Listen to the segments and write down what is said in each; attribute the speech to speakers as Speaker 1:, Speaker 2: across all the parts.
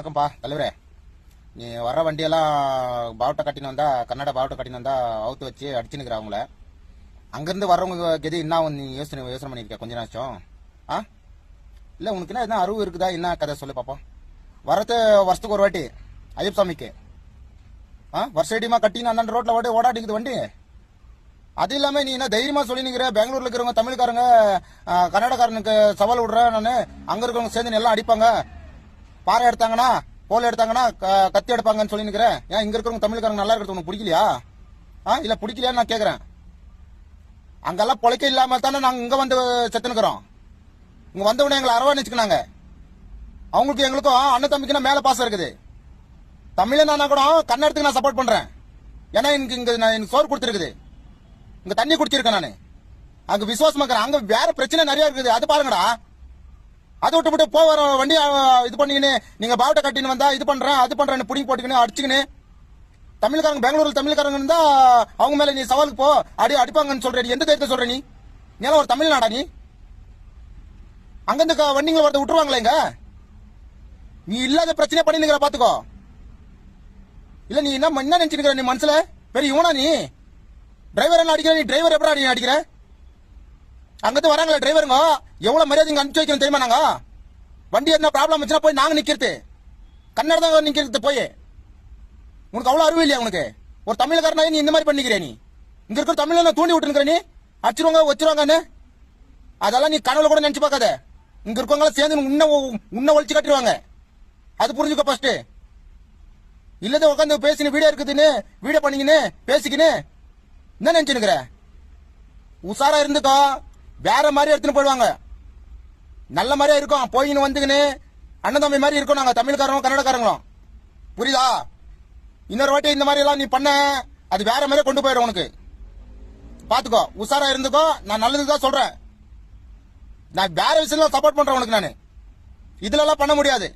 Speaker 1: வணக்கம்ப்பா தலைவரே. நீ வர வண்டியெல்லாம் பாவட்டை கட்டின்னு வந்தா, கன்னட பாவட்டை கட்டின்னு வந்தா அவுத்து வச்சு அடிச்சுனுக்குற அவங்கள. அங்கேருந்து வர்றவங்க கெதி என்ன நீ யோசனை பண்ணியிருக்க கொஞ்ச நாச்சும்? இல்லை உனக்கு என்ன அறிவு இருக்குதா? என்ன கதை சொல்லு பாப்போம். வரது வருஷத்துக்கு ஒரு வாட்டி ஐயப் சாமிக்கு வருஷடிமா கட்டின்னு அண்ணன் ரோட்டில் வாட்டி ஓடாடிக்குது வண்டி. அது இல்லாமல் நீ என்ன தைரியமாக சொல்லி நிற்கிற? பெங்களூரில் இருக்கிறவங்க தமிழ்காரங்க கன்னடக்காரனுக்கு சவால் விடுறேன் நான். அங்கே இருக்கிறவங்க சேர்ந்து எல்லாம் அடிப்பாங்க, பாறை எடுத்தாங்கன்னா கோல் எடுத்தாங்கன்னா கத்தி எடுப்பாங்கன்னு சொல்லி நிற்கிறேன். ஏன் இங்க இருக்கிறவங்க தமிழ்காரங்க நல்லா இருக்கிறது உனக்கு பிடிக்கலையா? இல்ல பிடிக்கலையான்னு நான் கேட்கறேன். அங்கெல்லாம் பொழைக்க இல்லாம தானே நாங்க இங்க வந்து செத்துனுக்கிறோம். இங்க வந்தவனே எங்களை அரவணைச்சுக்கினாங்க. அவங்களுக்கு எங்களுக்கும் அண்ணன் தம்பிக்குன்னா மேல பாசம் இருக்குது. தமிழனா கூட கன்னடத்துக்கு நான் சப்போர்ட் பண்றேன். ஏன்னா எனக்கு சோறு கொடுத்துருக்குது, இங்க தண்ணி குடிச்சிருக்கேன் நானு. அங்க விசுவாசமா இருக்கிறேன். அங்க வேற பிரச்சனை நிறைய இருக்குது, அது பாருங்கடா. அதை விட்டு போற வண்டி இது பண்ணிக்கின்னு நீங்க பாவட்டை கட்டின்னு வந்தா இது பண்றேன் அது பண்றேன்னு புடிங்கி போட்டுக்கின்னு அடிச்சுக்கின்னு தமிழ்காரங்க பெங்களூர்ல தமிழ்காரங்க இருந்தா அவங்க மேல நீ சவாலுக்கு போ அடிப்பாங்கன்னு சொல்ற. எந்த தைரியத்தை சொல்ற நீ? நீலாம் ஒரு தமிழ்நாடா நீ? அங்கிருந்து வண்டிங்களை வரத விட்டுருவாங்களே இங்க? நீ இல்லாத பிரச்சனை பண்ணிருக்கிற பாத்துக்கோ. இல்ல நீ என்ன நினைச்சுக்கிற? நீ மனசுல பெரிய இவனா நீ? டிரைவர் என்ன அடிக்கிற? நீ டிரைவர் எப்படி அடிக்கிற? அங்கிருந்து வராங்களே டிரைவருங்க, எவ்வளவு மரியாதை இங்க அனுப்பிச்சு வைக்கணும் தெரியுமா? நாங்க வண்டி என்ன ப்ராப்ளம் வச்சுன்னா போய் நாங்க நிக்கிறது, கன்னட தான் நிக்கிறது. போய் உனக்கு அவ்வளவு அறிவு இல்லையா? உனக்கு ஒரு தமிழ்காரனா நீ இந்த மாதிரி பண்ணிக்கிற? நீ இங்க இருக்கிற தமிழ்ல தூண்டி விட்டுருக்கிற, நீ அடிச்சிருவாங்க வச்சிருவாங்கன்னு. அதெல்லாம் நீ கனவுல கூட நினைச்சு பார்க்காத. இங்க இருக்கவங்க சேர்ந்து உன்ன ஒழிச்சு கட்டிடுவாங்க, அது புரிஞ்சுக்க ஃபர்ஸ்ட். இல்லத உட்காந்து பேசின வீடியோ இருக்குதுன்னு வீடியோ பண்ணிக்கின்னு பேசிக்கின்னு என்ன நினைச்சுக்கிற? உசாரா இருந்துக்கோ. வேற மாதிரி எடுத்துன்னு போயிடுவாங்க. நல்ல மாதிரியா இருக்கும் போயின்னு வந்துக்கின்னு அண்ணன் தம்பி மாதிரி இருக்கும் நாங்க தமிழ்காரங்களும் கன்னடக்காரங்களும். புரியுதா? இன்னொரு வாட்டி இந்த மாதிரி எல்லாம் நீ பண்ண அது வேற மாதிரி கொண்டு போயிடும் உனக்கு. பாத்துக்கோ, உசாரா இருந்துக்கோ. நான் நல்லதுதான் சொல்றேன். நான் வேற விஷயத்துல சப்போர்ட் பண்றேன் உனக்கு. நான் இதுல எல்லாம் பண்ண முடியாது,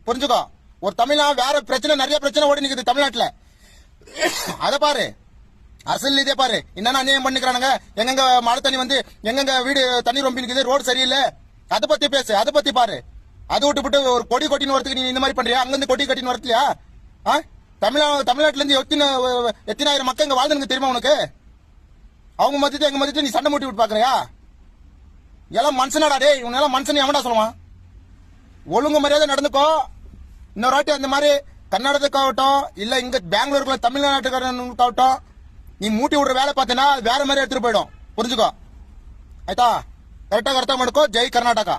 Speaker 1: புரிஞ்சுக்கோ. ஒரு தமிழா வேற பிரச்சனை நிறைய பிரச்சனை ஓடி நிக்குது தமிழ்நாட்டுல. அதை பாரு, அரசியல் இதே பாரு என்னன்னா அநியாயம் பண்ணிக்கிறானுங்க. எங்க மழை தண்ணி வந்து எங்க வீடு தண்ணி ரொம்ப நிக்குது, ரோடு சரியில்லை, அதை பத்தி பேசு, அதை பத்தி பாரு. அதை விட்டு ஒரு கொடி கொட்டின்னு வரதுக்கு நீ இந்த மாதிரி பண்றியா? அங்கிருந்து கொடி கட்டின்னு வரலையா? தமிழ்நாட்டுல இருந்து எத்தனாயிரம் மக்கள் இங்க வாழ்ந்துங்க தெரியுமா உனக்கு? அவங்க மத்திட்டு எங்க மத்திட்டு நீ சண்டை மூட்டி விட்டு பாக்குறியா? எல்லாம் மனுஷனாடா டே. இவனெல்லாம் மனுஷன் எவன்டா சொல்லுவான்? ஒழுங்கு மரியாதை நடந்துக்கோ. இன்னொரு வாட்டி அந்த மாதிரி கர்நாடகாவட்டும் இல்ல இங்க பெங்களூருக்குள்ள தமிழ்நாட்டுக்காரனுக்காகட்டும் நீ மூட்டி விடுற வேலை பார்த்தீங்கன்னா வேற மாதிரி எடுத்துட்டு போயிடும், புரிஞ்சுக்கோ. ஆயிட்டா? கரெக்டா கரெக்டா எடுக்கோ. ஜெய் கர்நாடகா.